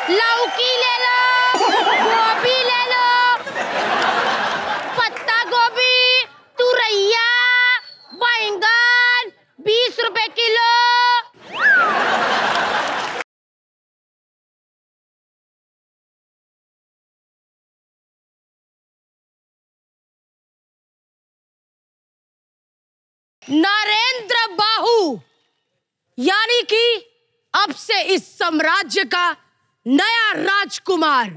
लौकी ले लो, गोभी ले लो, पत्ता गोभी, तुरैया, बैंगन 20 रुपए किलो। नरेंद्र बाहु, यानी कि अब से इस साम्राज्य का नया राजकुमार।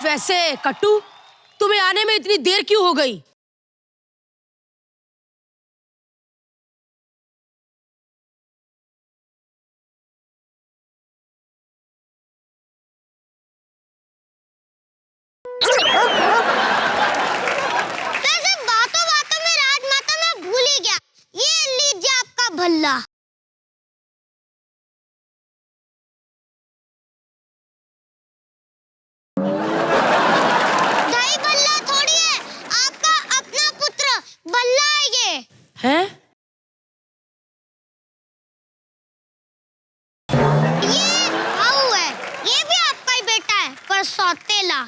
वैसे कट्टू, तुम्हें आने में इतनी देर क्यों हो गई? वैसे बातों बातों में राजमाता मैं भूल ही गया। ये लीजिए आपका भल्ला। दही भल्ला थोड़ी है, आपका अपना पुत्र भल्ला है ये। हैं? ये भाऊ है, ये भी आपका ही बेटा है, पर सौतेला।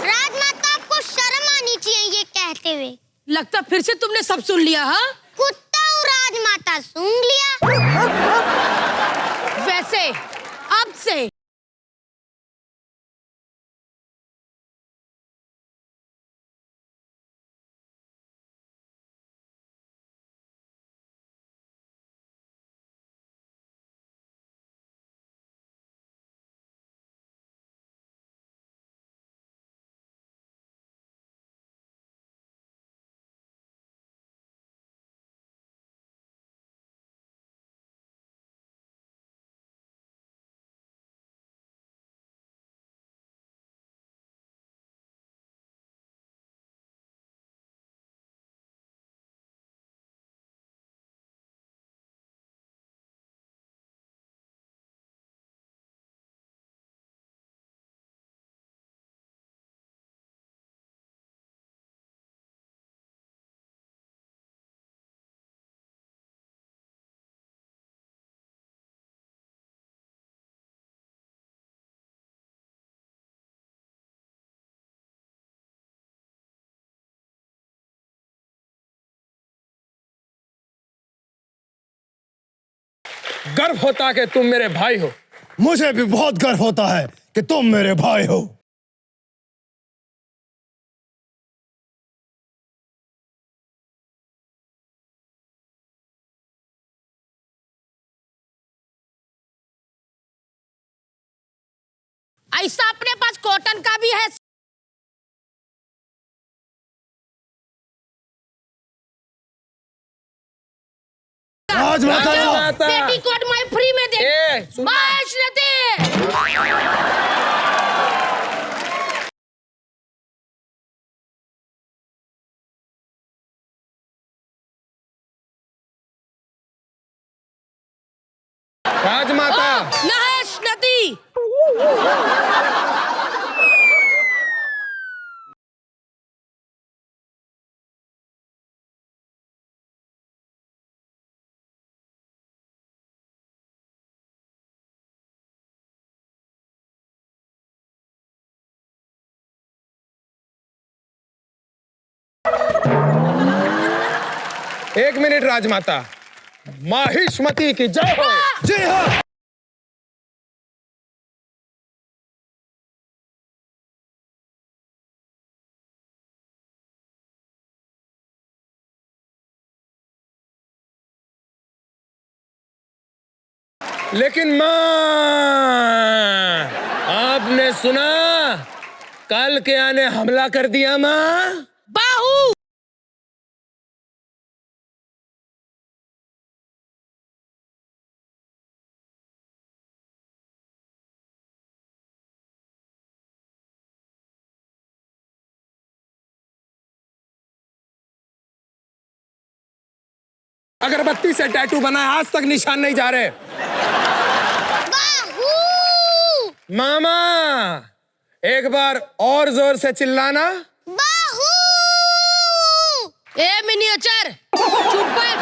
राजमाता आपको शर्म आनी चाहिए ये कहते हुए। लगता फिर से तुमने सब सुन लिया, हाँ? कुत्ता हूँ राजमाता, सुन लिया। वैसे अब से गर्व होता कि तुम मेरे भाई हो। मुझे भी बहुत गर्व होता है कि तुम मेरे भाई हो। ऐसा अपने पास कॉटन का भी है। राजमाता, राजमाता। बेटी कोट मैं फ्री में दे। सुनना। वैष्णति। राजमाता। वैष्णति। एक मिनट राजमाता, माहिष्मति की जय हो। जी हाँ। लेकिन माँ, आपने सुना? कल के आने हमला कर दिया माँ। बाहु। अगरबत्ती से टैटू बनाए, आज तक निशान नहीं जा रहे। बाहू। मामा एक बार और जोर से चिल्लाना। बाहू। ए मिनिएचर, चुप बैठ।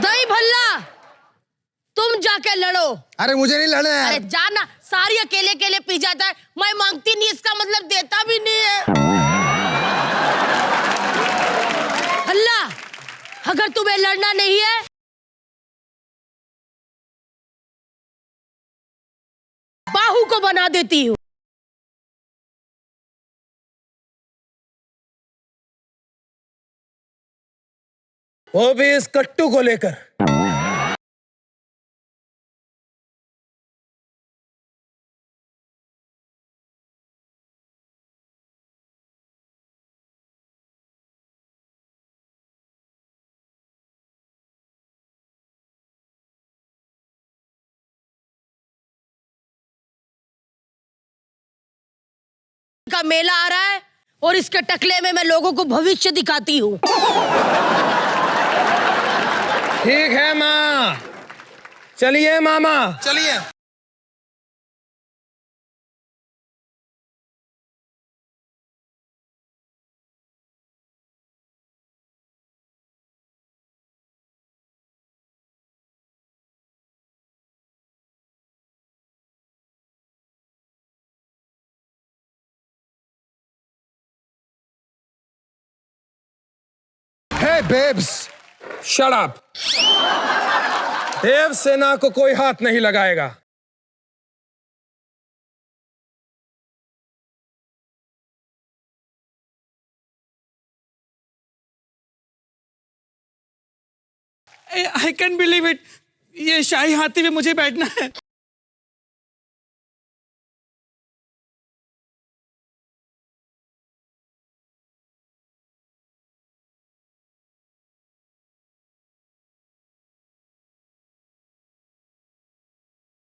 दही भल्ला, तुम जाके लड़ो। अरे मुझे नहीं लड़ना है। अरे जाना, सारी अकेले अकेले पी जाता है। मैं मांगती नहीं, इसका मतलब देता भी नहीं है। भल्ला, अगर तुम्हें लड़ना नहीं है बाहू को बना देती हूँ। वो भी इस कट्टू को लेकर। का मेला आ रहा है और इसके टकले में मैं लोगों को भविष्य दिखाती हूँ। ठीक है माँ, चलिए मामा चलिए। हे बेब्स, शट अप। देव सेना को कोई हाथ नहीं लगाएगा। आई कैन बिलीव इट, ये शाही हाथी में मुझे बैठना है।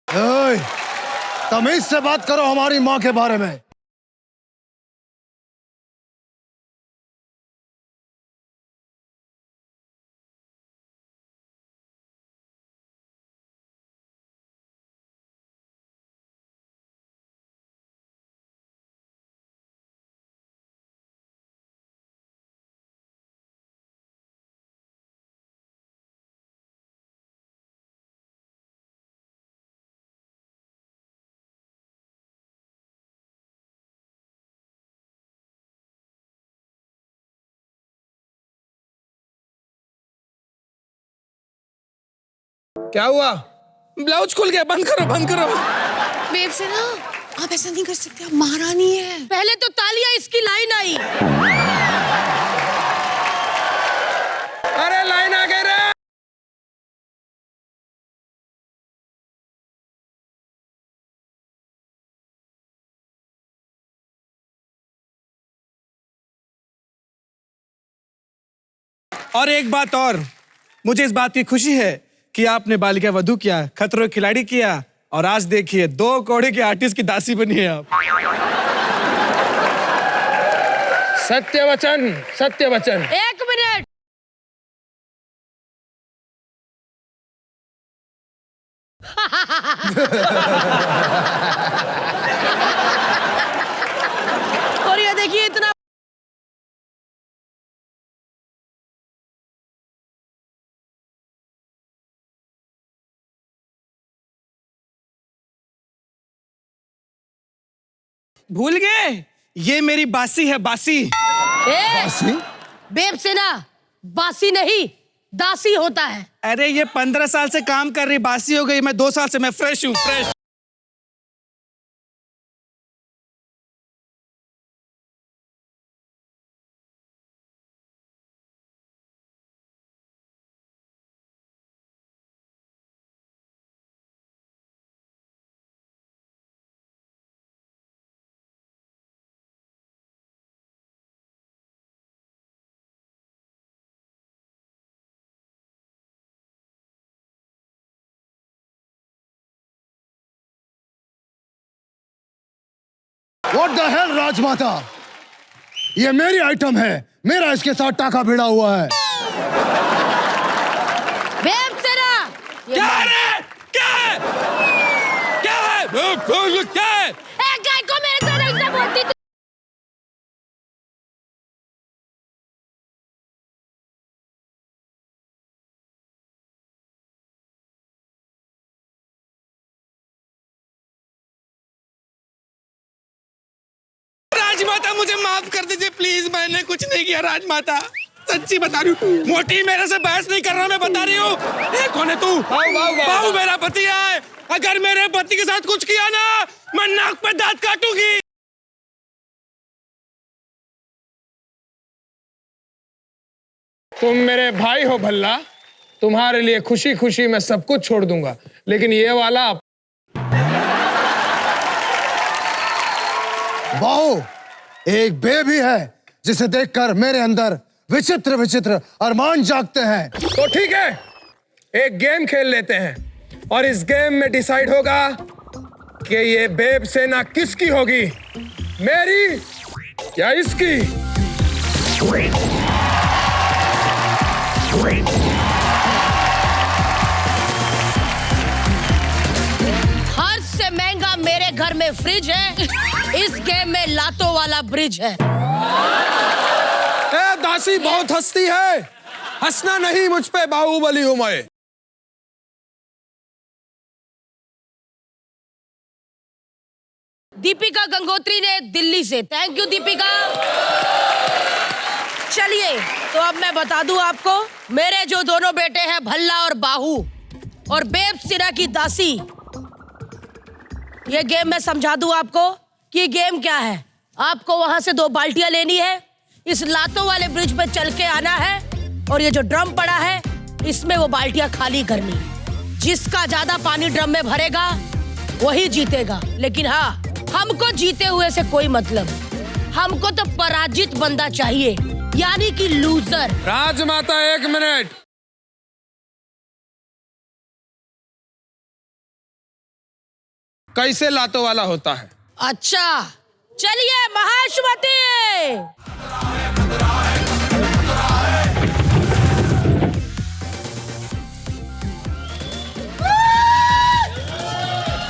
ओए, तमीज से बात करो हमारी माँ के बारे में। क्या हुआ? ब्लाउज खुल गया, बंद करो बंद करो। बेब से ना, आप ऐसा नहीं कर सकते, आप महारानी है। पहले तो तालियां इसकी लाइन आई। अरे लाइन आ गई रे। और एक बात और, मुझे इस बात की खुशी है कि आपने बालिका वधू किया, खतरों के खिलाड़ी किया, और आज देखिए 2 कौड़ी के आर्टिस्ट की दासी बनी है आप। सत्य वचन, सत्य वचन। एक मिनट, और ये देखिए इतना भूल गए, ये मेरी बासी है, बासी। बासी? बेब से ना, बासी नहीं दासी होता है। अरे ये 15 साल से काम कर रही, बासी हो गई। मैं 2 साल से मैं फ्रेश हूँ, फ्रेश। What the hell, राजमाता? ये मेरी आइटम है, मेरा इसके साथ टाका भिड़ा हुआ है। क्या है? क्या है? क्या है? क्या है? ए, गाय को मेरे से नहीं सब होती तू। राजमाता मुझे माफ कर दीजिए प्लीज, मैंने कुछ नहीं किया राजमाता, सच्ची बता रही हूँ। मोटी मेरे से बहस नहीं कर रहा, मैं बता रही हूँ। कौन है तू? बाहू मेरा पति है। अगर मेरे पति के साथ कुछ किया ना, मैं नाक पे दांत काटूंगी। तुम मेरे भाई हो भल्ला, तुम्हारे लिए खुशी खुशी मैं सब कुछ छोड़ दूंगा, लेकिन ये वाला बाहू, एक बेबी है जिसे देखकर मेरे अंदर विचित्र विचित्र अरमान जागते हैं। तो ठीक है, एक गेम खेल लेते हैं और इस गेम में डिसाइड होगा कि ये बेब सेना किसकी होगी, मेरी या इसकी। हर से महंगा मेरे घर में फ्रिज है, इस गेम में लातों वाला ब्रिज है। ए दासी बहुत हंसती है, हंसना नहीं मुझ पे, बाहुबली हूं मैं। दीपिका गंगोत्री ने दिल्ली से, थैंक यू दीपिका। चलिए तो अब मैं बता दूं आपको, मेरे जो दोनों बेटे हैं भल्ला और बाहू और बेब सिरा की दासी, ये गेम मैं समझा दूं आपको कि ये गेम क्या है। आपको वहां से 2 बाल्टियां लेनी है, इस लातों वाले ब्रिज पे चल के आना है और ये जो ड्रम पड़ा है इसमें वो बाल्टियां खाली करनी। जिसका ज्यादा पानी ड्रम में भरेगा वही जीतेगा, लेकिन हाँ, हमको जीते हुए से कोई मतलब, हमको तो पराजित बंदा चाहिए, यानी कि लूजर। राजमाता 1 मिनट, कैसे लातों वाला होता है? अच्छा चलिए महाश्वती।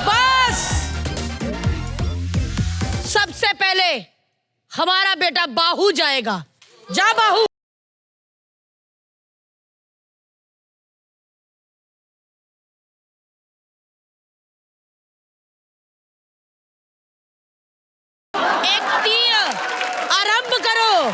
बस सबसे पहले हमारा बेटा बाहू जाएगा। जा बाहू। एक तीर आरंभ करो।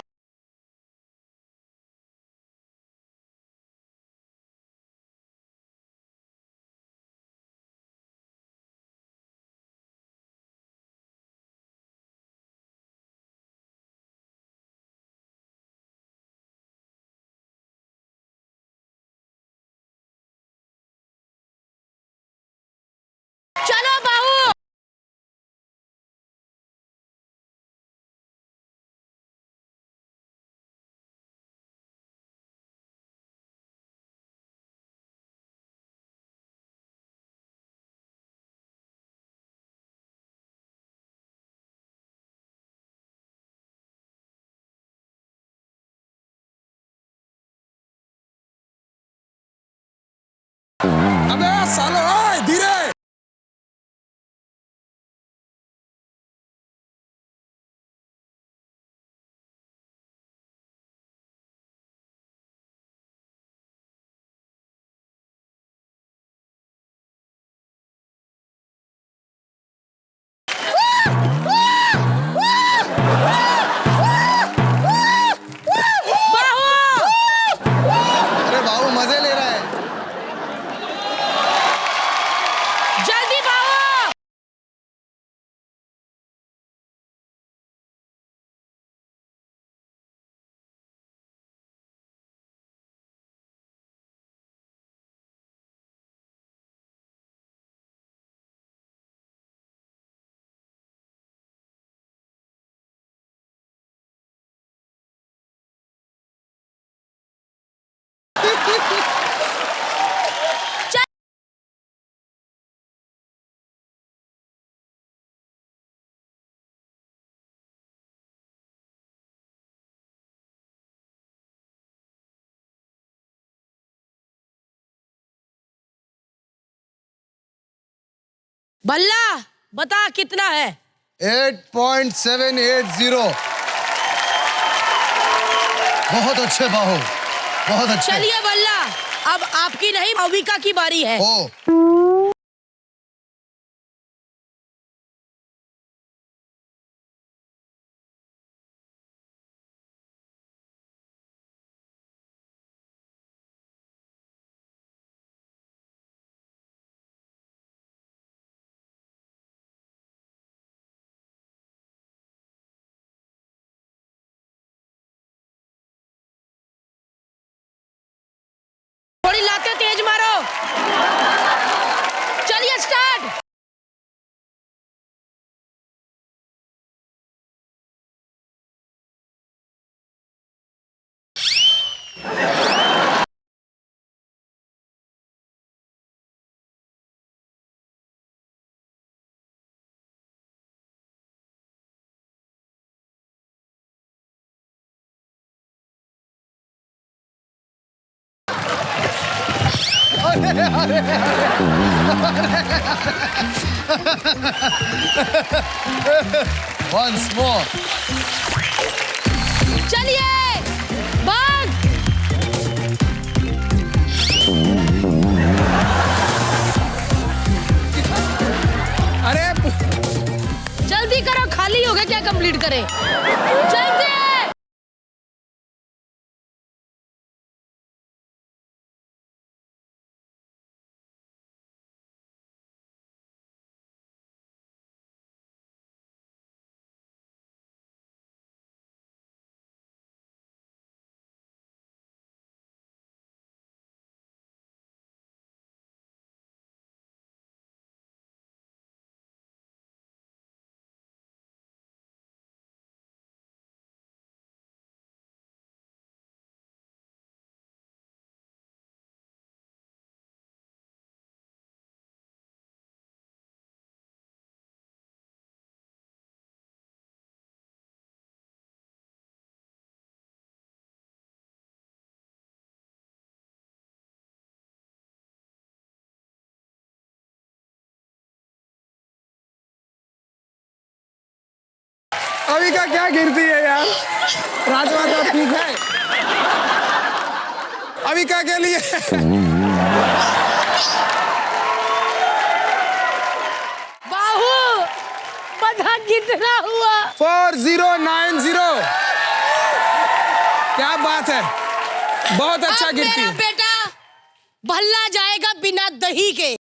चलो बाहू। अबे सालो, ओए धीरे। अरे बाबू मजे ले रहा है। भल्ला बता कितना है? 8.780। बहुत अच्छे बाहु, बहुत अच्छे। चलिए भल्ला, अब आपकी नहीं अविका की बारी है। ओ थोड़ी लाते तेज मारो। चलिए स्टार्ट। once more। चलिए भाग। अरे जल्दी करो, खाली हो गया क्या? कंप्लीट करें जल्दी। अविका क्या गिरती है यार? राजमाता ठीक है अविका के लिए। बाहु पता कितना हुआ? 4090। क्या बात है, बहुत अच्छा अब गिरती मेरा है। बेटा भल्ला जाएगा बिना दही के।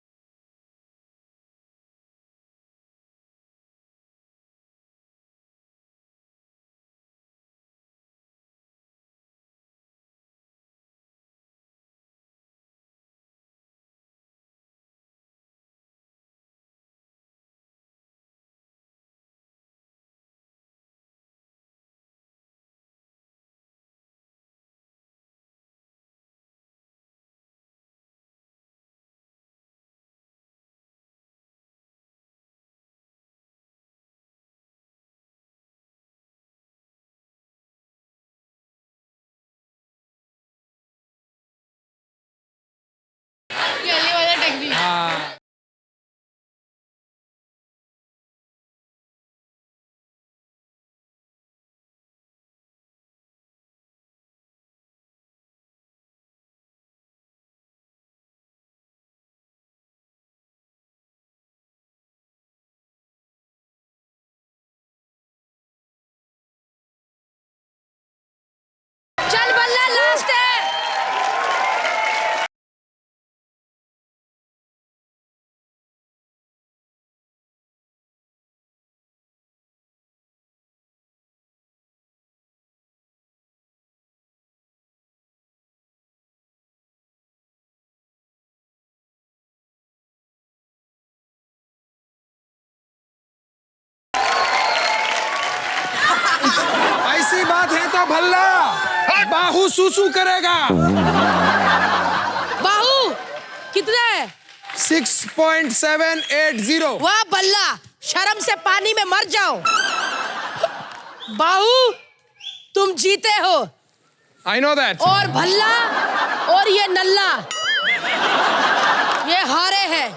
चल भल्ला, लास्ट है। ऐसी बात है तो भल्ला बाहु सूसू करेगा। बाहु कितना है? 6.780। वाह भल्ला, शर्म से पानी में मर जाओ। बाहु तुम जीते हो। I know that। और भल्ला और ये नल्ला ये हारे हैं।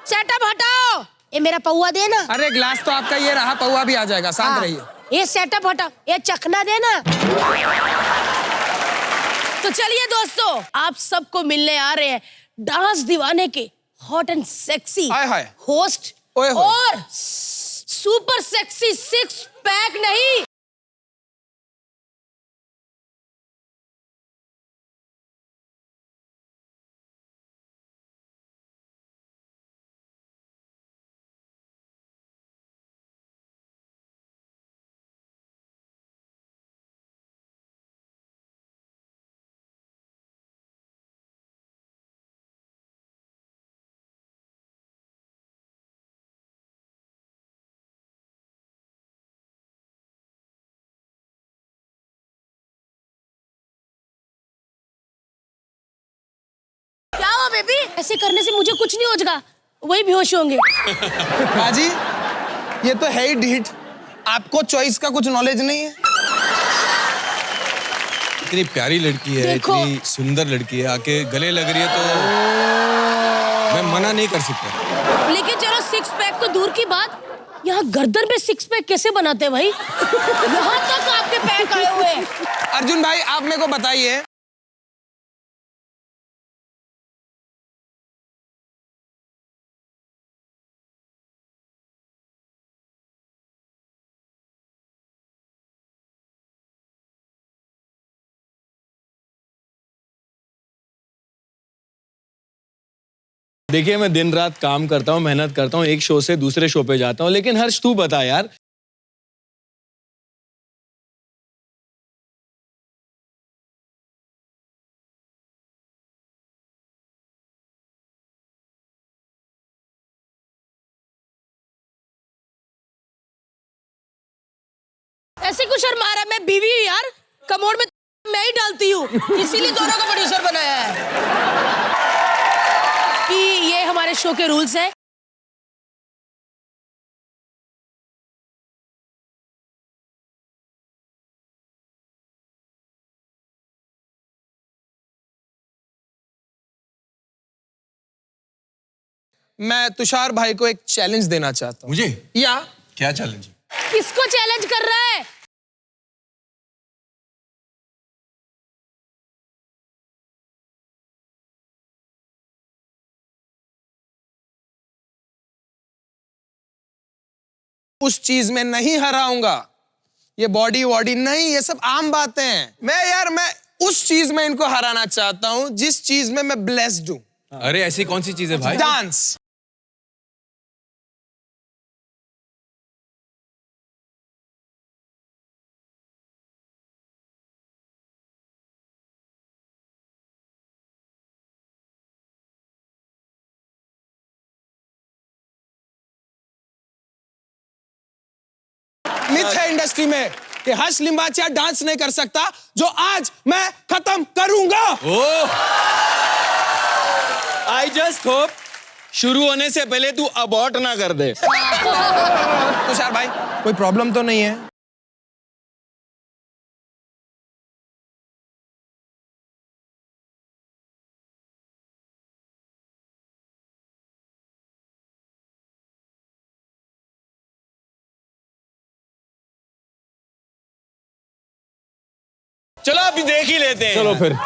सेटअप हटाओ, ये मेरा पौआ देना। अरे ग्लास तो आपका ये रहा, पौआ भी आ जाएगा, शांत हाँ, रहिए। ये सेटअप हटा, ये चखना देना। तो चलिए दोस्तों, आप सबको मिलने आ रहे हैं डांस दीवाने के hot and sexy hi hi host ओए होए। और सुपर सेक्सी सिक्स पैक नहीं, क्या हुआ बेबी? ऐसे करने से मुझे कुछ नहीं हो जाएगा, वही बेहोश होंगे। बाजी, ये तो है ही ढीठ, आपको चॉइस का कुछ नॉलेज नहीं है। इतनी प्यारी लड़की है, देखो। इतनी सुंदर लड़की है, आके गले लग रही है तो मैं मना नहीं कर सकता। लेकिन चलो सिक्स पैक तो दूर की बात, यहाँ गर्दन में सिक्स पैक कैसे बनाते हैं भाई? यहाँ तक आपके पैक आए हुए हैं। अर्जुन भाई, आप मेरे को बताइए, देखिए मैं दिन रात काम करता हूँ, मेहनत करता हूँ, एक शो से दूसरे शो पे जाता हूँ, लेकिन हर्ष तू बता यार, ऐसे क्यों शर्मा रहा है? मैं बीवी हूँ यार, कमोड में मैं ही डालती हूँ, इसीलिए दोनों को प्रोड्यूसर बनाया है। कि ये हमारे शो के रूल्स हैं। मैं तुषार भाई को एक चैलेंज देना चाहता हूँ। मुझे या क्या चैलेंज? किसको चैलेंज कर रहा है? उस चीज में नहीं हराऊंगा, ये बॉडी वॉडी नहीं, ये सब आम बातें हैं। मैं उस चीज में इनको हराना चाहता हूं जिस चीज में मैं ब्लेस्ड हूं। अरे ऐसी कौन सी चीज है भाई? डांस। मिथ है इंडस्ट्री में कि हर्ष लिम्बाचिया डांस नहीं कर सकता, जो आज मैं खत्म करूंगा। ओह, आई जस्ट होप शुरू होने से पहले तू अबॉर्ट ना कर दे। तुषार भाई, कोई प्रॉब्लम तो नहीं है? चलो अभी देख ही लेते हैं। चलो फिर।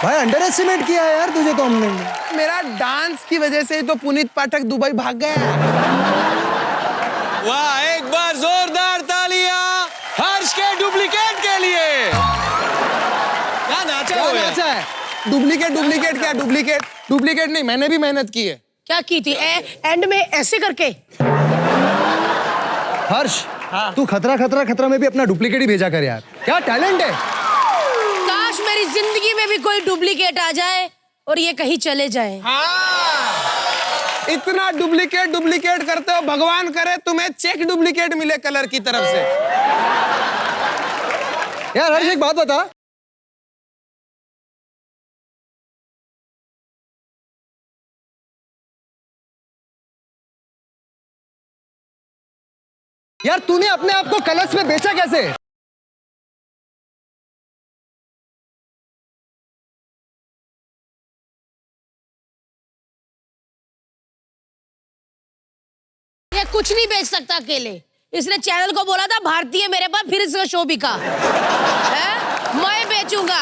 भाई अंडर एस्टिमेट किया है यार तुझे तो हमने। मेरा डांस की वजह से ही तो पुनीत पाठक दुबई भाग गया। वाह, एक बार जोरदार तालियां हर्ष के डुप्लीकेट के लिए। क्या नाचा हो यार? नाचा है। डुप्लीकेट क्या? डुप्लीकेट नहीं, मैंने भी मेहनत की है। क्या की थी? एंड में ऐसे करके। हर्ष, तू खतरा में भी अपना डुप्लीकेट ही भेजा कर यार, क्या टैलेंट है। काश मेरी जिंदगी में भी कोई डुप्लीकेट आ जाए और ये कहीं चले जाए। हाँ, इतना डुप्लीकेट करते हो, भगवान करे तुम्हें चेक डुप्लीकेट मिले कलर की तरफ से। यार हर्ष एक बात बता, यार तूने अपने आप को कलर्स में बेचा कैसे? ये कुछ नहीं बेच सकता अकेले। इसने चैनल को बोला था भारतीय मेरे पास, फिर इसका शो बिका है? मैं बेचूंगा,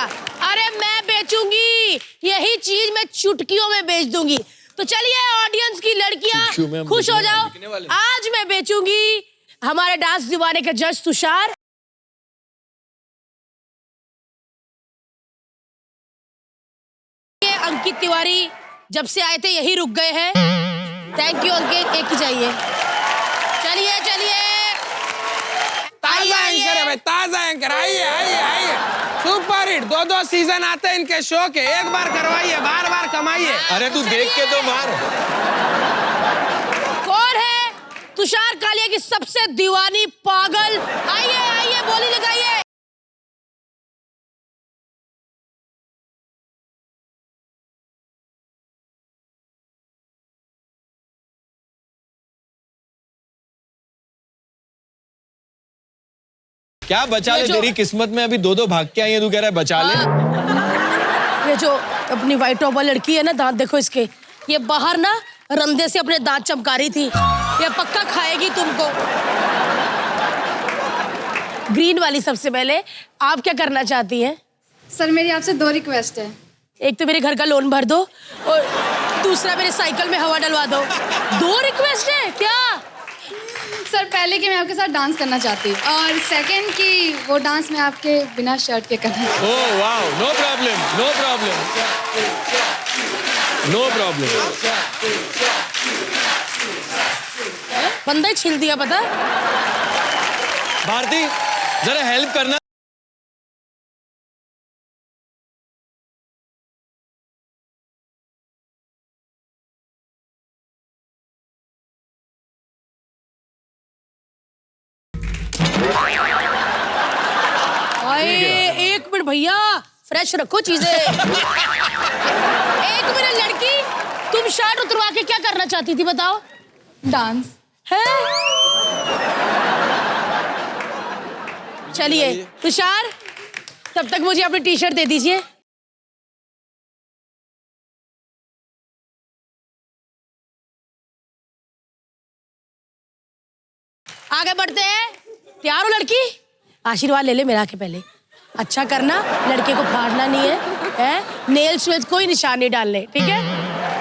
अरे मैं बेचूंगी यही चीज, मैं चुटकियों में बेच दूंगी। तो चलिए ऑडियंस की लड़कियां खुश हो जाओ, आज मैं बेचूंगी हमारे डांस दीवाने के जज तुषार। अंकित तिवारी जब से आए थे यही रुक गए हैं। थैंक यू अंकित, एक ही चाहिए। चलिए ताजा एंकर है भाई, ताजा एंकर। आइए। सुपर हिट, 2 सीजन आते हैं इनके शो के, एक बार करवाइए, बार कमाइए। अरे तू देख के तो मार। कौन है? तुषार कालिया की सबसे दीवानी पागल। आइए बोली लगाइए। क्या बचा ले, तेरी किस्मत में अभी 2 भाग के आई है, तू कह रहा है बचा ले। ये जो अपनी व्हाइट टॉप वाली लड़की है ना, दांत देखो इसके, ये बाहर ना रंधे से अपने दांत चमका रही थी। ये पक्का खाएगी तुमको। ग्रीन वाली सबसे पहले, आप क्या करना चाहती हैं? सर मेरी आपसे 2 रिक्वेस्ट है। एक तो मेरे घर का लोन भर दो और दूसरा मेरे साइकिल में हवा डलवा दो। 2 रिक्वेस्ट है क्या? सर पहले कि मैं आपके साथ डांस करना चाहती हूँ, और सेकंड कि वो डांस मैं आपके बिना शर्ट के करना। Oh wow, no problem. बंदा ही छिल दिया पता। भारती जरा हेल्प करना। एक मिनट भैया, फ्रेश रखो चीजें। एक मिनट लड़की, तुम शर्ट उतरवा के क्या करना चाहती थी बताओ? डांस है? चलिए तुषार, तब तक मुझे अपनी टी-शर्ट दे दीजिए। आगे बढ़ते हैं। तैयार हो लड़की? आशीर्वाद ले ले मेरा के पहले। अच्छा करना, लड़के को फाड़ना नहीं है? नेल्स में कोई निशान नहीं डालने, ठीक है?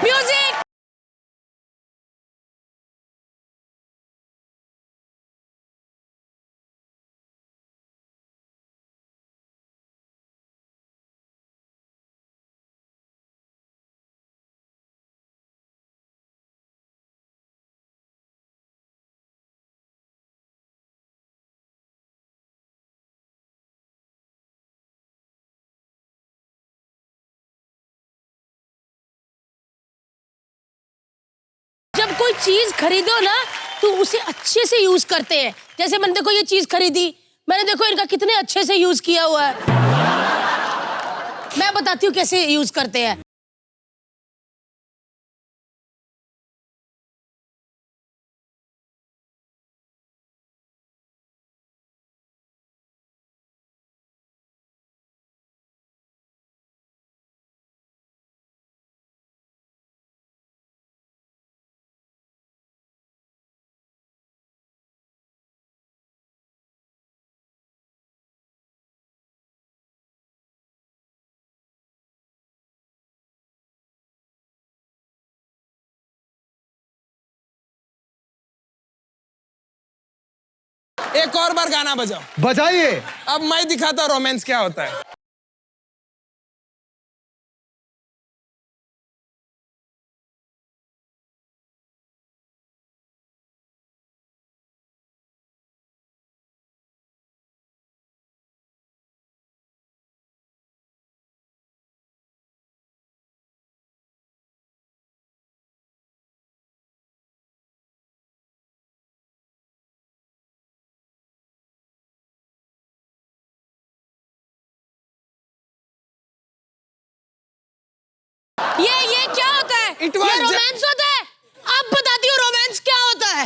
म्यूजिक। कोई चीज खरीदो ना तो उसे अच्छे से यूज करते हैं। जैसे मैंने देखो ये चीज खरीदी, मैंने देखो इनका कितने अच्छे से यूज किया हुआ है। मैं बताती हूँ कैसे यूज करते हैं। एक और बार गाना बजाओ। बजाइए। अब मैं दिखाता हूँ रोमांस क्या होता है। ये क्या होता है? It was ये रोमांस होता है? अब बताती हूँ रोमांस क्या होता है।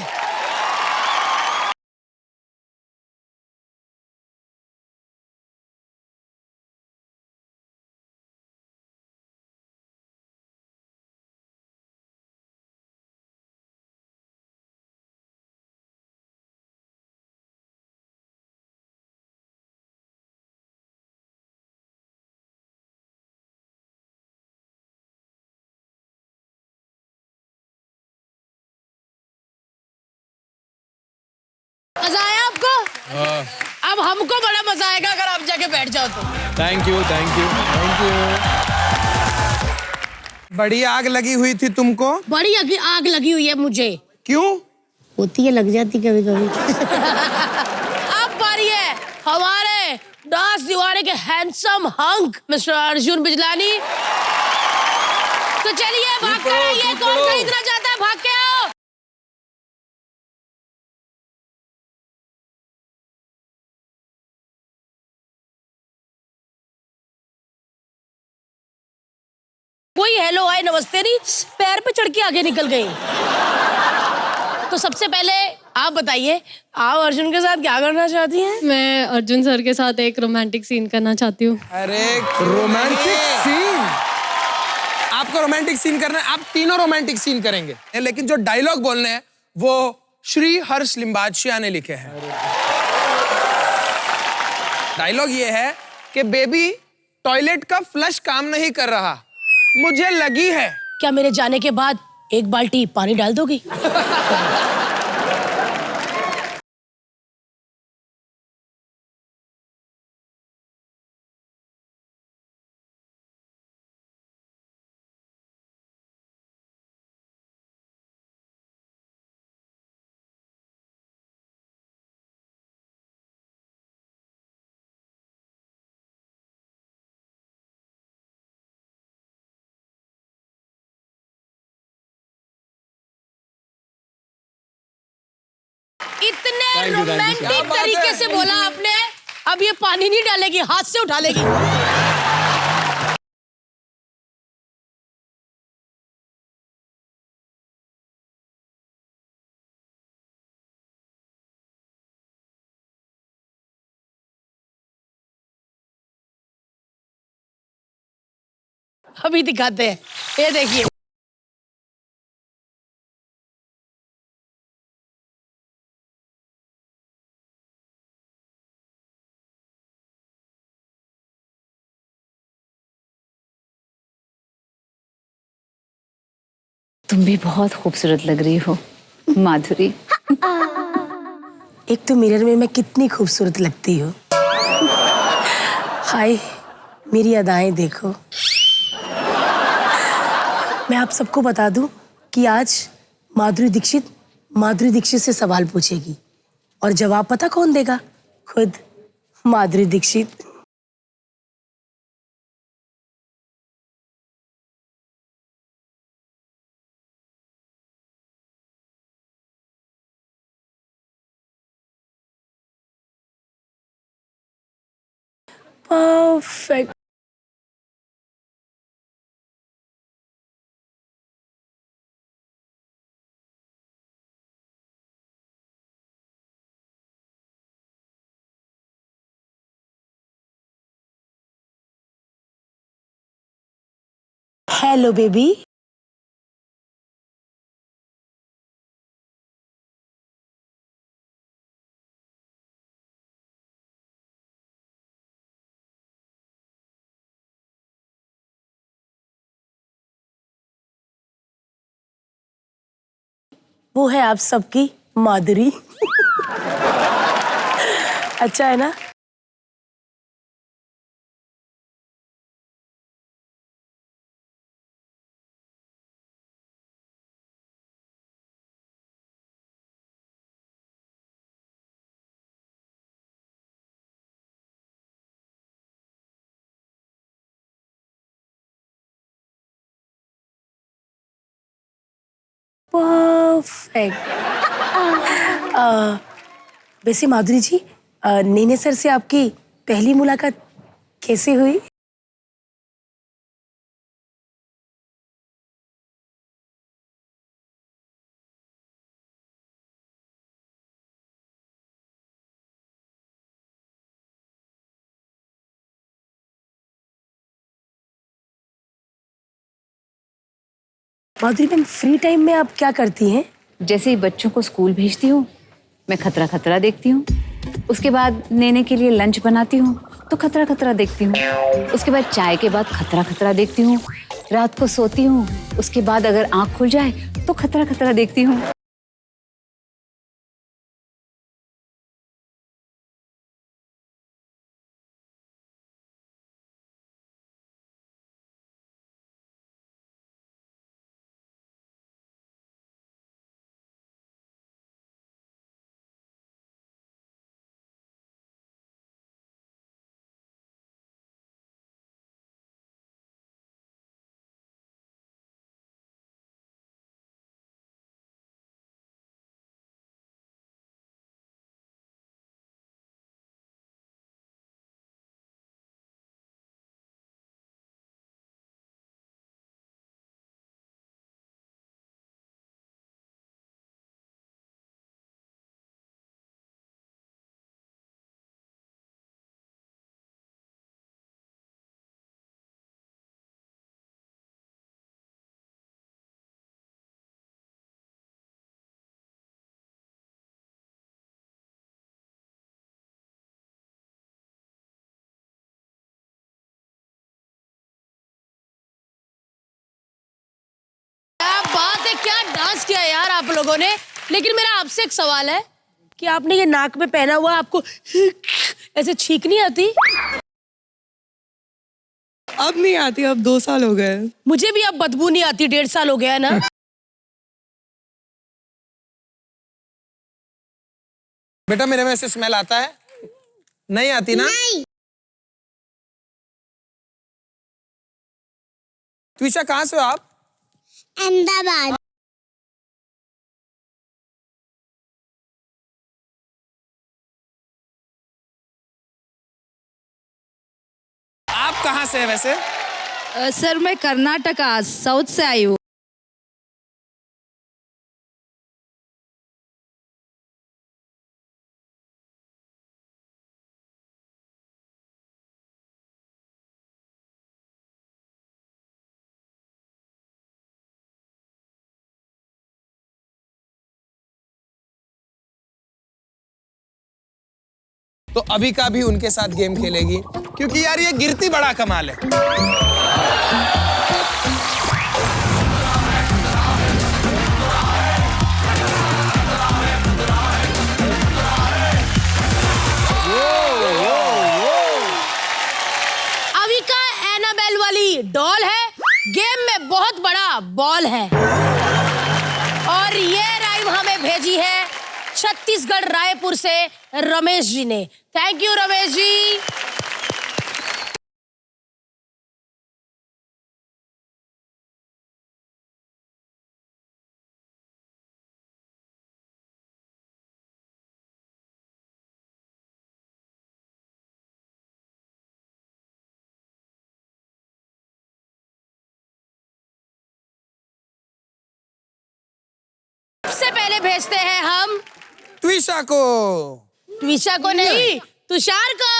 मजा आया आपको? अब हमको बड़ा मजा आएगा अगर आप जाके बैठ जाओ तो। Thank you, thank you, thank you. बड़ी आग लगी हुई थी तुमको? बड़ी आग लगी हुई है मुझे। क्यों? होती है, लग जाती कभी कभी। अब बारी है हमारे डांस दीवाने के handsome hunk mister Arjun Bijlani. तो चलिए भाग कर आइए, कौन खरीदना चाहता है भाग के आओ। कोई हेलो हाय नमस्ते नहीं, पैर पे चढ़ के आगे निकल गई। तो सबसे पहले आप बताइए, आप अर्जुन के साथ क्या करना चाहती हैं? मैं अर्जुन सर के साथ एक रोमांटिक सीन करना चाहती हूँ। अरे रोमांटिक सीन? आपको रोमांटिक सीन करना है? आप तीनों रोमांटिक सीन करेंगे, लेकिन जो डायलॉग बोलने हैं वो श्री हर्ष लिम्बाचिया ने लिखे हैं। डायलॉग ये है कि बेबी टॉयलेट का फ्लश काम नहीं कर रहा, मुझे लगी है। क्या मेरे जाने के बाद एक बाल्टी पानी डाल दोगी? इतने रोमांटिक तरीके से बोला आपने। अब ये पानी नहीं डालेगी, हाथ से उठा लेगी। अभी दिखाते हैं, ये देखिए। तुम भी बहुत खूबसूरत लग रही हो माधुरी। एक तो मिरर में मैं कितनी खूबसूरत लगती हूँ। हाय, मेरी अदाएं देखो। मैं आप सबको बता दूं कि आज माधुरी दीक्षित से सवाल पूछेगी और जवाब पता कौन देगा? खुद Madhuri Dixit. Perfect. Hello baby. वो है आप सबकी माधुरी। अच्छा है ना? परफेक्ट। वैसे माधुरी जी, नेने सर से आपकी पहली मुलाकात कैसे हुई? माधुरी मैम, फ्री टाइम में आप क्या करती हैं? जैसे ही बच्चों को स्कूल भेजती हूँ, मैं खतरा खतरा देखती हूँ। उसके बाद नेने के लिए लंच बनाती हूँ तो खतरा खतरा देखती हूँ। उसके बाद चाय के बाद खतरा खतरा देखती हूँ। रात को सोती हूँ, उसके बाद अगर आँख खुल जाए तो खतरा खतरा देखती हूँ। क्या डांस किया यार आप लोगों ने। लेकिन मेरा आपसे एक सवाल है कि आपने ये नाक में पहना हुआ, आपको ऐसे छींक नहीं आती? अब नहीं आती, अब 2 साल हो गए। मुझे भी अब बदबू नहीं आती, 1.5 साल हो गया ना। बेटा मेरे में से स्मेल आता है? नहीं आती ना? नहीं। त्विशा कहाँ से हो आप? अहमदाबाद। आप कहाँ से है वैसे? सर मैं कर्नाटका साउथ से आई हूँ। तो अभी का भी उनके साथ गेम खेलेगी, क्योंकि यार ये गिरती बड़ा कमाल है। अभी का एनाबेल वाली डॉल है, गेम में बहुत बड़ा बॉल है। और ये राइम हमें भेजी है छत्तीसगढ़ रायपुर से रमेश जी ने। Thank you Ramesh ji. सबसे पहले भेजते हैं हम त्विशा को। त्विशा को नहीं, तुषार को।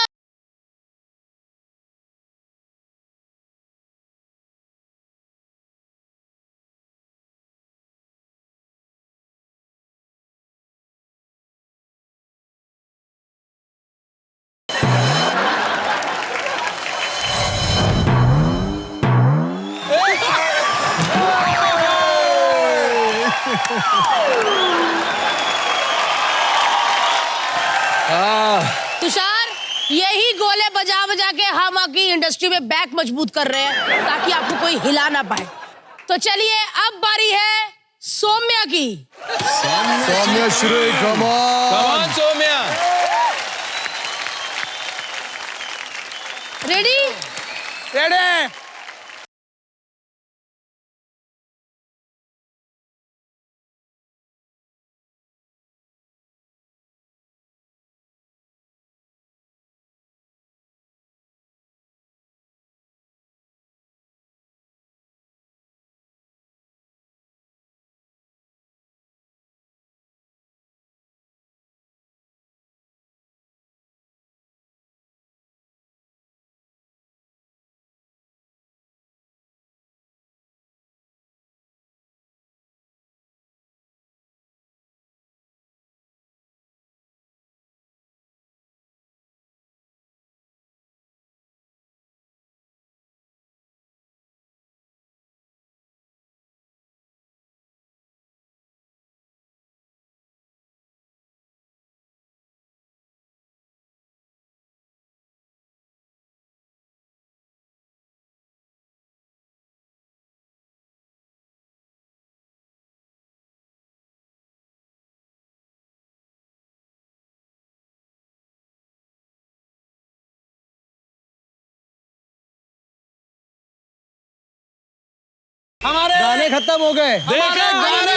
तुषार, यही गोले बजा बजा के हम आपकी इंडस्ट्री में बैक मजबूत कर रहे हैं ताकि आपको कोई हिला ना पाए। तो चलिए अब बारी है सौम्या की। Saumya Shri, come on Saumya. Ready? Ready. हमारे गाने खत्म हो गए। गाने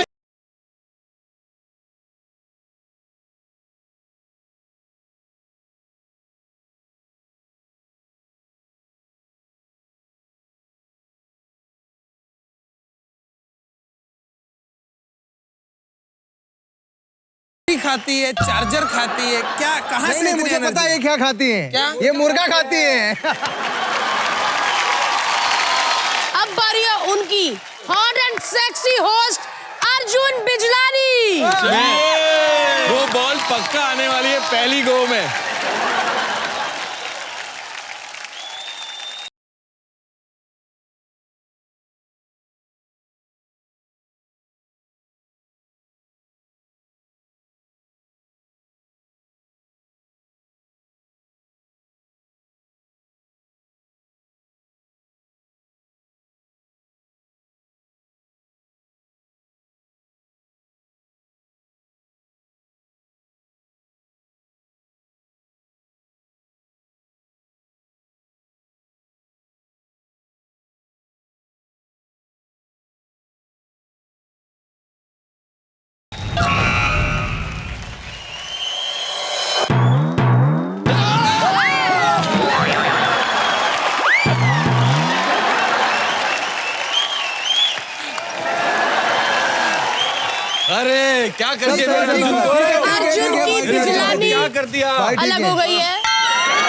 खाती है, चार्जर खाती है, क्या कहाँ से? नहीं, मुझे पता है ये क्या खाती है। क्या? ये मुर्गा खाती है। अब बारी है उनकी hot and sexy host Arjun Bijlani. वो बॉल पक्का आने वाली है पहली गो में। अरे क्या कर दिया अर्जुन की बिजलानी क्या कर दिया? अलग हो गई है।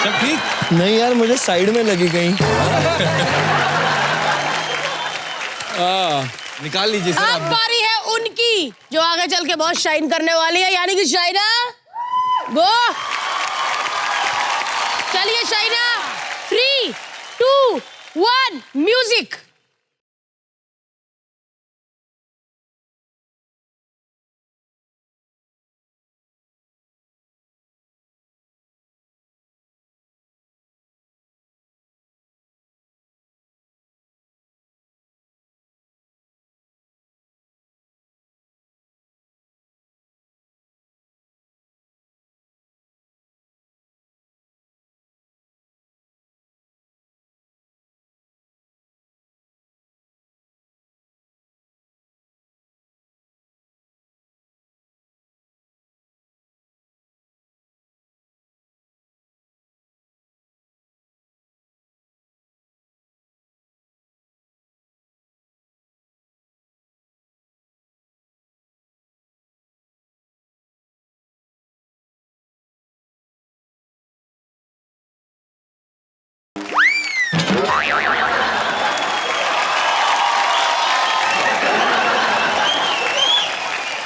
सब ठीक? नहीं यार, मुझे साइड में लगी गई। निकाल लीजिए सर। अब बारी है उनकी जो आगे चल के बहुत शाइन करने वाली है, यानी कि शाइना। गो, चलिए शाइना, 3, 2, 1 म्यूजिक।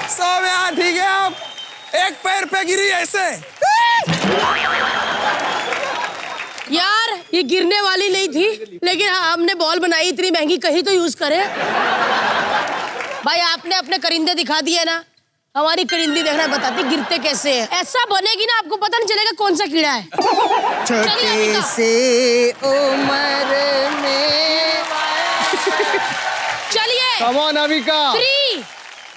सौम्या ठीक है, आप एक पैर पे गिरी ऐसे। यार ये गिरने वाली नहीं थी, लेकिन हाँ हमने बॉल बनाई इतनी महंगी, कहीं तो यूज करे। भाई आपने अपने करिंदे दिखा दिए ना, हमारी करिंदी देखना बताती गिरते कैसे हैं। ऐसा बनेगी ना आपको पता नहीं चलेगा कौन सा कीड़ा है। छोटी सी उम्र में। चलिए कम ऑन अविका। 3,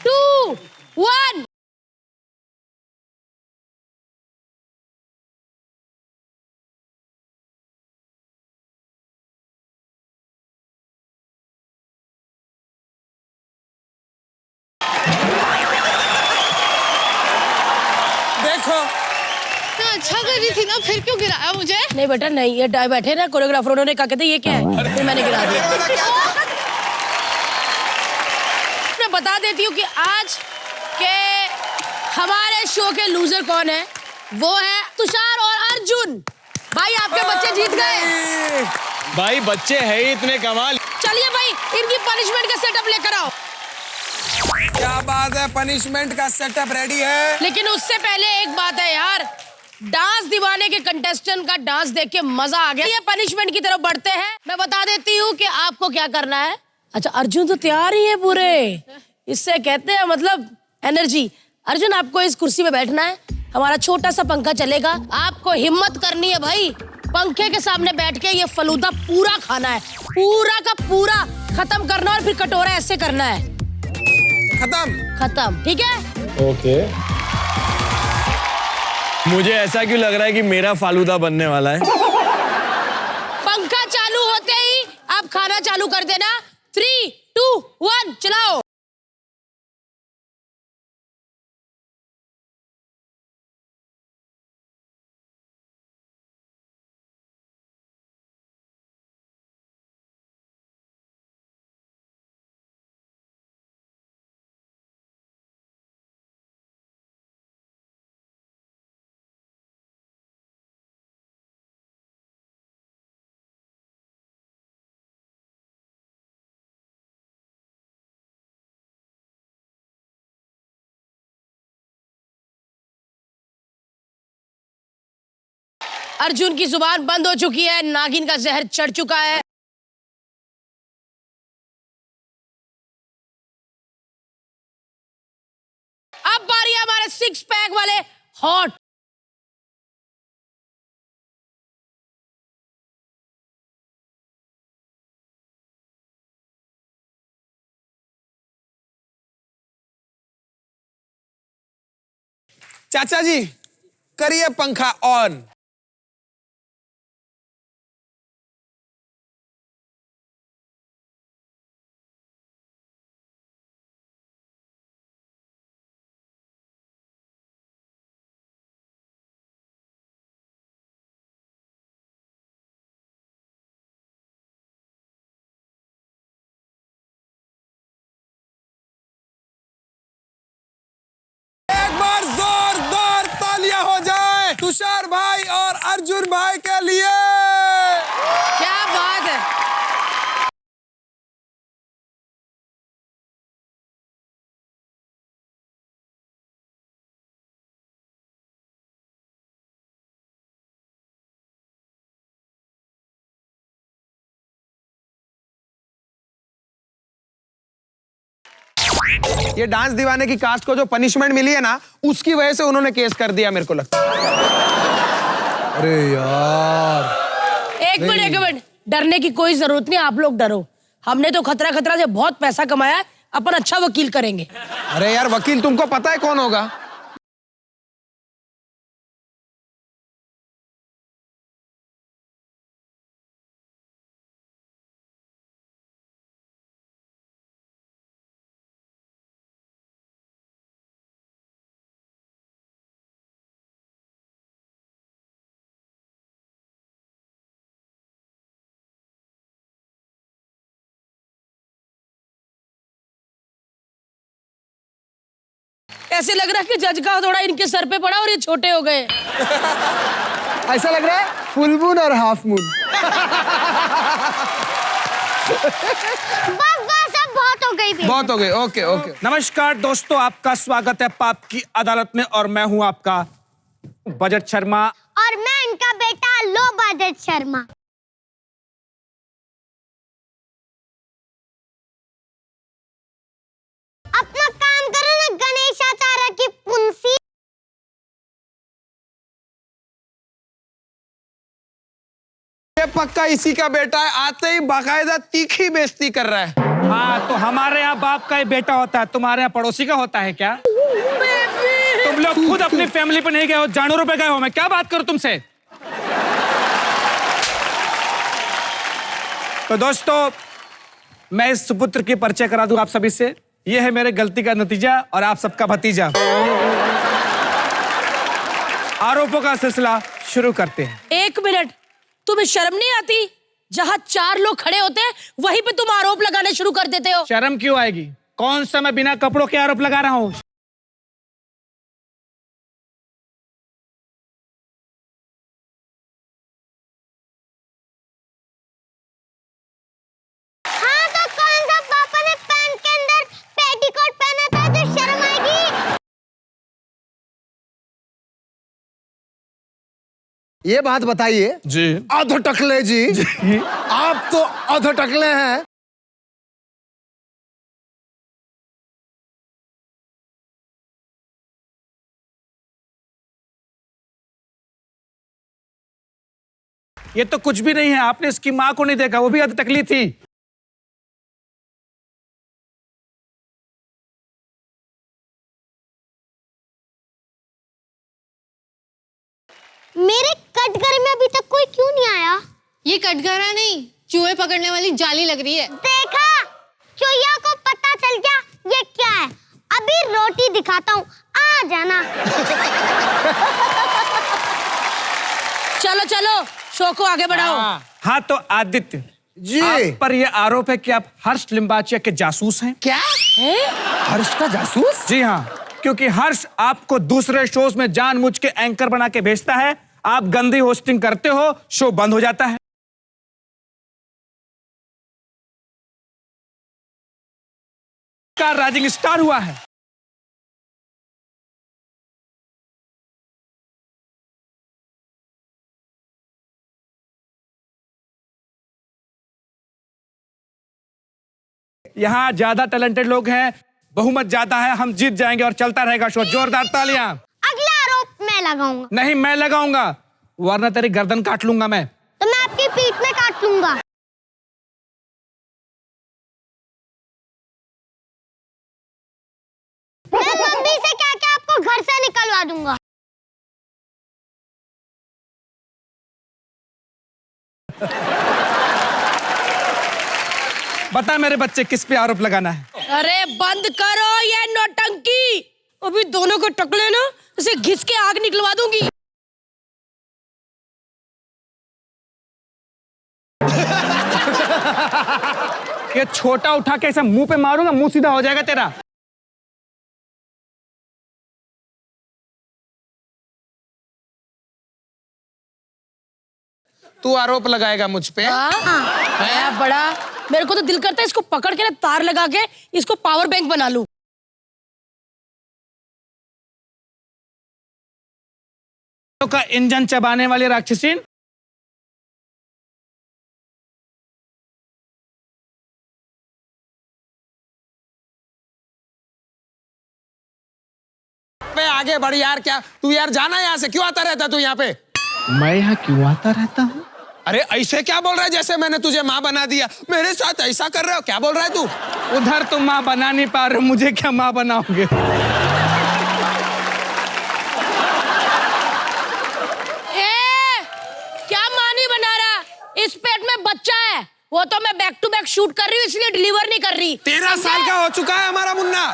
2, 1। देखो मैं अच्छा कर रही थी ना, फिर क्यों गिराया मुझे? नहीं बेटा नहीं, ये बैठे ना कोरियोग्राफर, उन्होंने कहा कहते ये क्या है, फिर मैंने गिरा दिया। मैं बता देती हूँ कि आज के हमारे शो के लूजर कौन है। वो है तुषार और अर्जुन। भाई आपके बच्चे जीत गए। भाई बच्चे है ही इतने कमाल। चलिए भाई इनकी पनिशमेंट का सेटअप लेकर आओ। क्या बात है, पनिशमेंट का सेटअप रेडी है। लेकिन उससे पहले एक बात है यार, डांस दीवाने के कंटेस्टेंट का डांस देख के मजा आ गया। ये पनिशमेंट की तरफ बढ़ते हैं। मैं बता देती हूँ कि आपको क्या करना है। अच्छा अर्जुन तो तैयार ही है पूरे, इससे कहते हैं मतलब एनर्जी। अर्जुन आपको इस कुर्सी पे बैठना है, हमारा छोटा सा पंखा चलेगा। आपको हिम्मत करनी है भाई, पंखे के सामने बैठ के ये फलूदा पूरा खाना है, पूरा का पूरा खत्म करना और फिर कटोरा ऐसे करना है। खत्म, ठीक है? ओके। मुझे ऐसा क्यों लग रहा है कि मेरा फालूदा बनने वाला है। पंखा चालू होते ही आप खाना चालू कर देना। 3, 2, 1 चलाओ। अर्जुन की जुबान बंद हो चुकी है, नागिन का जहर चढ़ चुका है। अब बारी है हमारे 6 पैक वाले हॉट। चाचा जी करिए पंखा ऑन। एक बार जोरदार तालियां हो जाए तुषार भाई और अर्जुन भाई के लिए। क्या बात है। ये डांस दीवाने की कास्ट को जो पनिशमेंट मिली है ना, उसकी वजह से उन्होंने केस कर दिया मेरे को लगता है। अरे यार एक मिनट, डरने की कोई जरूरत नहीं, आप लोग डरो। हमने तो खतरा खतरा से बहुत पैसा कमाया, अपन अच्छा वकील करेंगे। अरे यार वकील तुमको पता है कौन होगा? ऐसे लग रहा है कि जज का थोड़ा इनके सर पे पड़ा और ये छोटे हो गए। ऐसा लग रहा है फुल मून और हाफ मून। बस अब बहुत हो गई। बहुत हो गई। Okay okay. नमस्कार दोस्तों, आपका स्वागत है पाप की अदालत में और मैं हूं आपका बजट शर्मा और मैं इनका बेटा लो बजट शर्मा। अपना काम करो ना गणेशाचार्य ये पक्का इसी का बेटा है, आते ही बाकायदा तीखी बेइज्जती कर रहा है। हाँ, तो हमारे यहाँ बाप का ही बेटा होता है, तुम्हारे यहाँ पड़ोसी का होता है क्या? तुम लोग खुद अपनी फैमिली पे नहीं गए हो, जानवरों पे गए हो। मैं क्या बात करूं तुमसे? तो दोस्तों, मैं इस सुपुत्र की परिचय करा दूं आप सभी से। यह है मेरे गलती का नतीजा और आप सबका भतीजा। आरोपों का सिलसिला शुरू करते हैं। 1 मिनट, तुम्हें शर्म नहीं आती? जहाँ 4 लोग खड़े होते हैं वहीं पे तुम आरोप लगाने शुरू कर देते हो। शर्म क्यों आएगी? कौन सा मैं बिना कपड़ों के आरोप लगा रहा हूं? हाँ तो कौन सा पापा ने पैंट के अंदर पेटीकोट पहना था जो शर्म आएगी? ये बात बताइए जी। अधटकले जी, आप तो अधटकले हैं। ये तो कुछ भी नहीं है। आपने इसकी माँ को नहीं देखा, वो भी अधटकली थी। मेरे कटघरे में अभी तक कोई क्यों नहीं आया? ये कटघरा नहीं, चूहे पकड़ने वाली जाली लग रही है। देखा, चुहिया को पता चल गया ये क्या है। अभी रोटी दिखाता हूँ, आ जाना। चलो चलो, शो को आगे बढ़ाओ। हाँ, तो आदित्य जी, आप पर यह आरोप है कि आप हर्ष लिम्बाचिया के जासूस हैं। क्या? हर्ष का जासूस? जी हाँ, क्योंकि हर्ष आपको दूसरे शोज में जानबूझ के एंकर बना के भेजता है। आप गंदी होस्टिंग करते हो, शो बंद हो जाता है। का राइजिंग स्टार हुआ है। यहाँ ज्यादा टैलेंटेड लोग हैं, बहुमत ज्यादा है, हम जीत जाएंगे और चलता रहेगा शो। जोरदार तालियां। अगला आरोप मैं लगाऊंगा। नहीं, मैं लगाऊंगा, वरना तेरी गर्दन काट लूंगा मैं। तो मैं आपकी पीठ में काट लूंगा। मैं मम्मी से कह के आपको घर से निकलवा दूंगा। बता मेरे बच्चे, किस पे आरोप लगाना है? अरे बंद करो ये नौटंकी। अभी दोनों को टकले ना, इसे घिस के आग निकलवा दूंगी। ये छोटा उठा के ऐसे मुंह पे मारूंगा, मुंह सीधा हो जाएगा तेरा। तू आरोप लगाएगा मुझ पे? हाँ, बड़ा मेरे को तो दिल करता है इसको पकड़ के ना तार लगा के इसको पावर बैंक बना लूं। का इंजन चबाने वाली राक्षसीन। आगे बढ़ यार। क्या तू यार जाना यहाँ से? क्यों आता रहता तू यहाँ पे? मैं यहाँ क्यों आता रहता हूँ? अरे ऐसे क्या बोल रहा है जैसे मैंने तुझे माँ बना दिया। मेरे साथ ऐसा कर रहे हो, क्या बोल रहा है तू? उधर तुम माँ बना नहीं पा रहे, मुझे क्या माँ बनाओगे? क्या माँ नहीं बना रहा? इस पेट में बच्चा है, वो तो मैं बैक टू बैक शूट कर रही हूँ इसलिए डिलीवर नहीं कर रही। 13 साल का हो चुका है हमारा मुन्ना।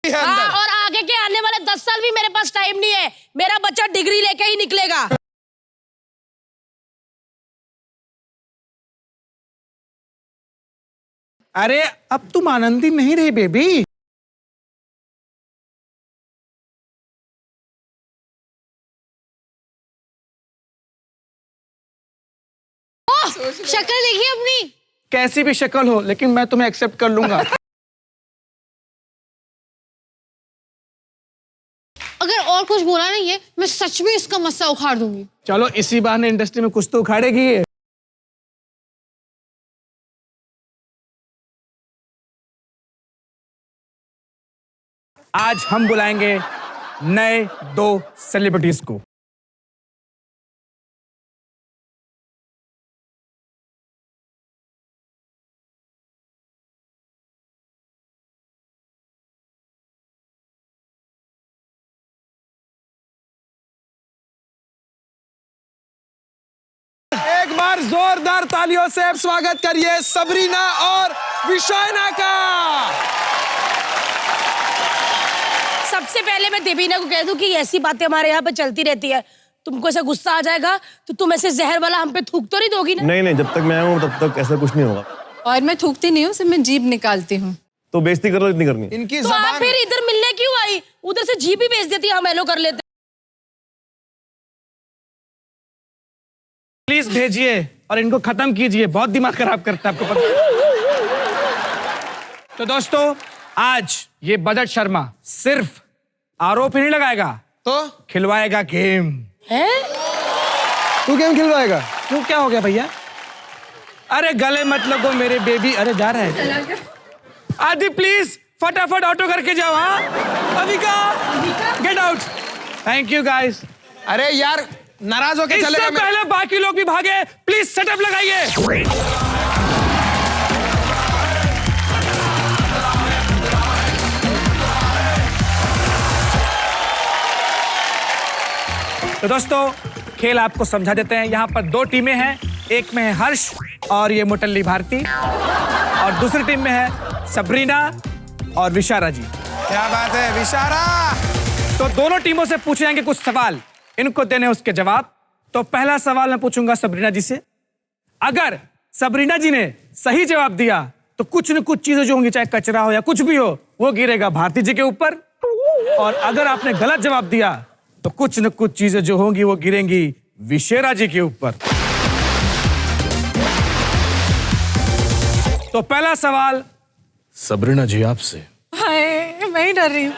हाँ, और आगे के आने वाले 10 साल भी मेरे पास टाइम नहीं है। मेरा बच्चा डिग्री लेके ही निकलेगा। अरे अब तुम आनंदी नहीं रही बेबी। शक्ल देखिए अपनी। कैसी भी शक्ल हो, लेकिन मैं तुम्हें एक्सेप्ट कर लूंगा। अगर और कुछ बोला नहीं है, मैं सच में इसका मस्सा उखाड़ दूंगी। चलो इसी बहाने इंडस्ट्री में कुछ तो उखाड़ेगी। आज हम बुलाएंगे नए 2 सेलिब्रिटीज को। एक बार जोरदार तालियों से स्वागत करिए सबरीना और विशायना का। सबसे पहले मैं देवीना को कह दूं कि ऐसी बातें हमारे यहाँ पे चलती रहती है, तुमको ऐसा गुस्सा आ जाएगा तो तुम ऐसे जहर वाला हम पे थूक तो नहीं दोगी ना? नहीं, जब तक मैं हूँ तब तक ऐसा कुछ नहीं होगा। और मैं थूकती नहीं हूँ, सिर्फ मैं जीभ निकालती हूँ। तो बेइज्जती कर लो, इतनी करनी। इनकी तो आप फिर इधर मिलने क्यों आई? उधर से जीभ ही भेज देती, हम हेलो कर लेते। प्लीज भेजिए और इनको खत्म कीजिए, बहुत दिमाग खराब करता है, आपको पता है। तो दोस्तों, आज ये बजट शर्मा सिर्फ आरोप ही नहीं लगाएगा, तो खिलवाएगा गेम। हैं? तू गेम खिलवाएगा? क्यों, क्या हो गया भैया? अरे गले मत लगो मेरे बेबी। अरे जा रहा है आदि, प्लीज फटाफट ऑटो करके जाओ। हाँ Avika, get out. Thank you guys. अरे यार नाराज होके चले इससे पहले बाकी लोग भी भागे, प्लीज सेटअप लगाइए। तो दोस्तों, खेल आपको समझा देते हैं। यहाँ पर 2 टीमें हैं, एक में है हर्ष और ये मुटल्ली भारती, और दूसरी टीम में है सबरीना और विशारा जी। क्या बात है विशारा? तो दोनों टीमों से पूछे जाएंगे कुछ सवाल, इनको देने उसके जवाब। तो पहला सवाल मैं पूछूंगा सबरीना जी से। अगर सबरीना जी ने सही जवाब दिया तो कुछ न कुछ चीजें जो होंगी, चाहे कचरा हो या कुछ भी हो, वो गिरेगा भारती जी के ऊपर। और अगर आपने गलत जवाब दिया तो कुछ न कुछ चीजें जो होंगी वो गिरेंगी विशेरा जी के ऊपर। तो पहला सवाल सबरीना जी आपसे। हाय, मैं ही डर रही हूँ।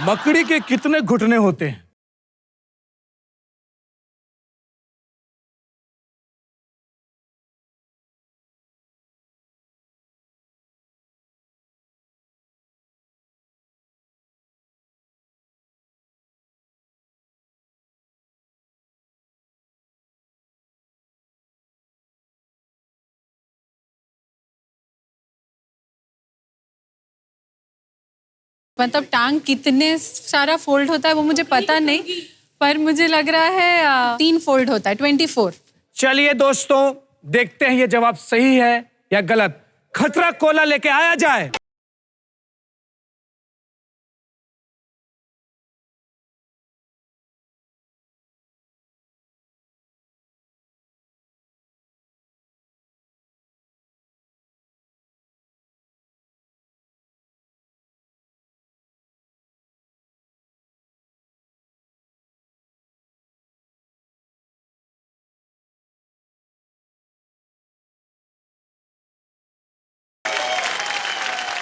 मकड़ी के कितने घुटने होते हैं? मतलब टांग कितने सारा फोल्ड होता है वो मुझे पता नहीं, पर मुझे लग रहा है 3 फोल्ड होता है, 24। चलिए दोस्तों, देखते हैं ये जवाब सही है या गलत। खतरा कोला लेके आया जाए।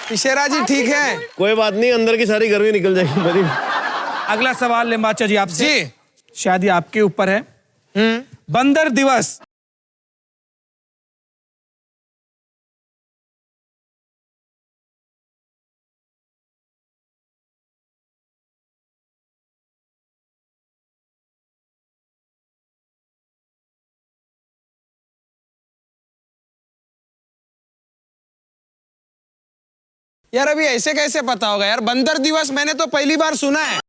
विशेरा जी ठीक है? कोई बात नहीं, अंदर की सारी गर्मी निकल जाएगी मेरी। अगला सवाल लिम्बाचा जी आपसे। जी शायद ये आपके ऊपर है। बंदर दिवस यार अभी ऐसे कैसे पता होगा यार? बंदर दिवस मैंने तो पहली बार सुना है।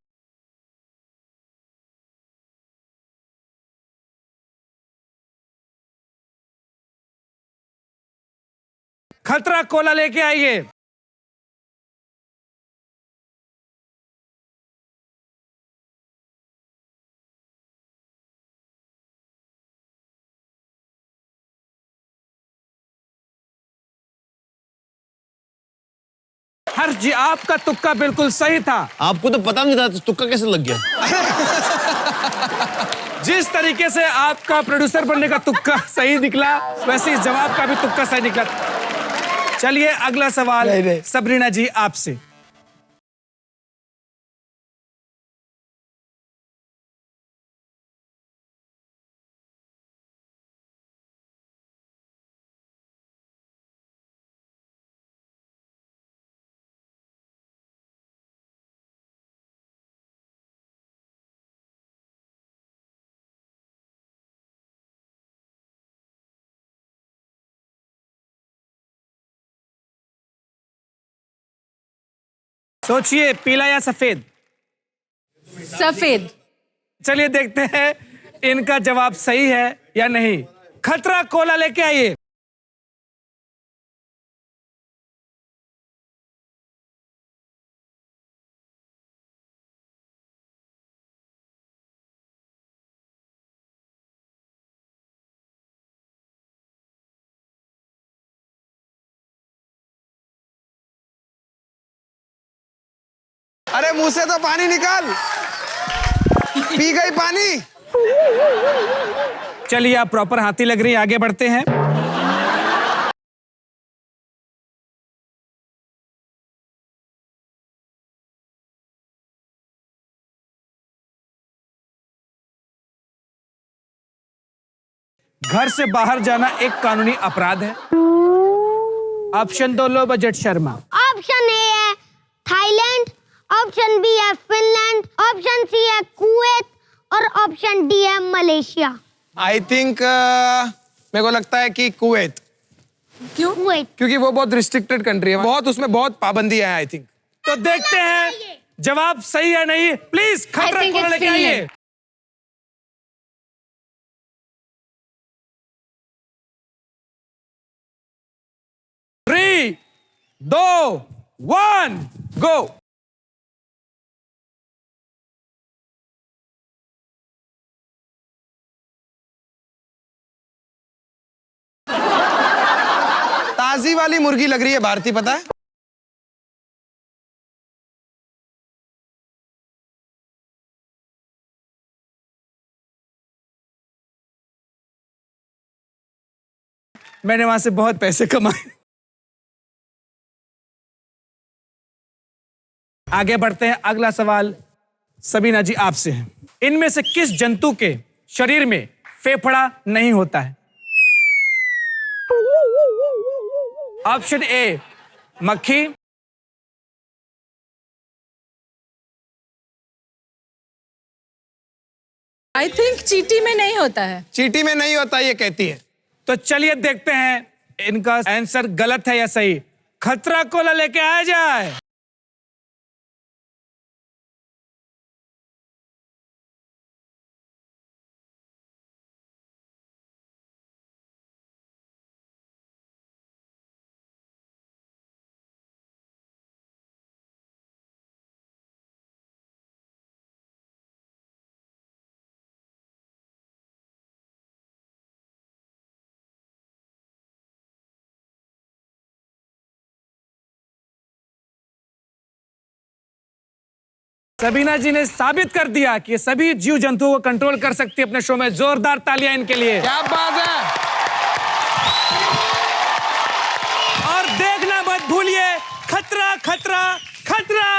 खतरा कोला लेके आइए। हर्ष जी, आपका तुक्का बिल्कुल सही था। आपको तो पता नहीं था, तुक्का कैसे लग गया? जिस तरीके से आपका प्रोड्यूसर बनने का तुक्का सही निकला, वैसे इस जवाब का भी तुक्का सही निकला। चलिए अगला सवाल सबरीना जी आपसे। सोचिए, पीला या सफेद? सफेद। चलिए देखते हैं इनका जवाब सही है या नहीं। खतरा कोला लेके आइए। अरे मुंह से तो पानी निकाल, पी गई पानी। चलिए, आप प्रॉपर हाथी लग रही है, आगे बढ़ते हैं। घर से बाहर जाना एक कानूनी अपराध है। ऑप्शन दो low budget Sharma. Option A है थाईलैंड, ऑप्शन बी है फिनलैंड, ऑप्शन सी है कुवैत और ऑप्शन डी है मलेशिया। आई थिंक मेरे को लगता है कि कुवैत। क्यों कुवैत? क्योंकि वो बहुत रिस्ट्रिक्टेड कंट्री है, बहुत उसमें बहुत पाबंदियां हैं आई थिंक। तो देखते हैं जवाब सही है नहीं। प्लीज खतरा कोला लेके आइए। थ्री, 2, 1, गो। ताजी वाली मुर्गी लग रही है भारती, पता है? मैंने वहां से बहुत पैसे कमाए। आगे बढ़ते हैं। अगला सवाल सबीना जी आपसे है। इनमें से किस जंतु के शरीर में फेफड़ा नहीं होता है? ऑप्शन ए मक्खी, आई थिंक चींटी में नहीं होता है। चींटी में नहीं होता ये कहती है। तो चलिए देखते हैं इनका आंसर गलत है या सही। खतरा कोला लेके आया जाए। सबीना जी ने साबित कर दिया कि ये सभी जीव जंतुओं को कंट्रोल कर सकती है अपने शो में। जोरदार तालियां इनके लिए। क्या बात है। और देखना मत भूलिए, खतरा खतरा खतरा।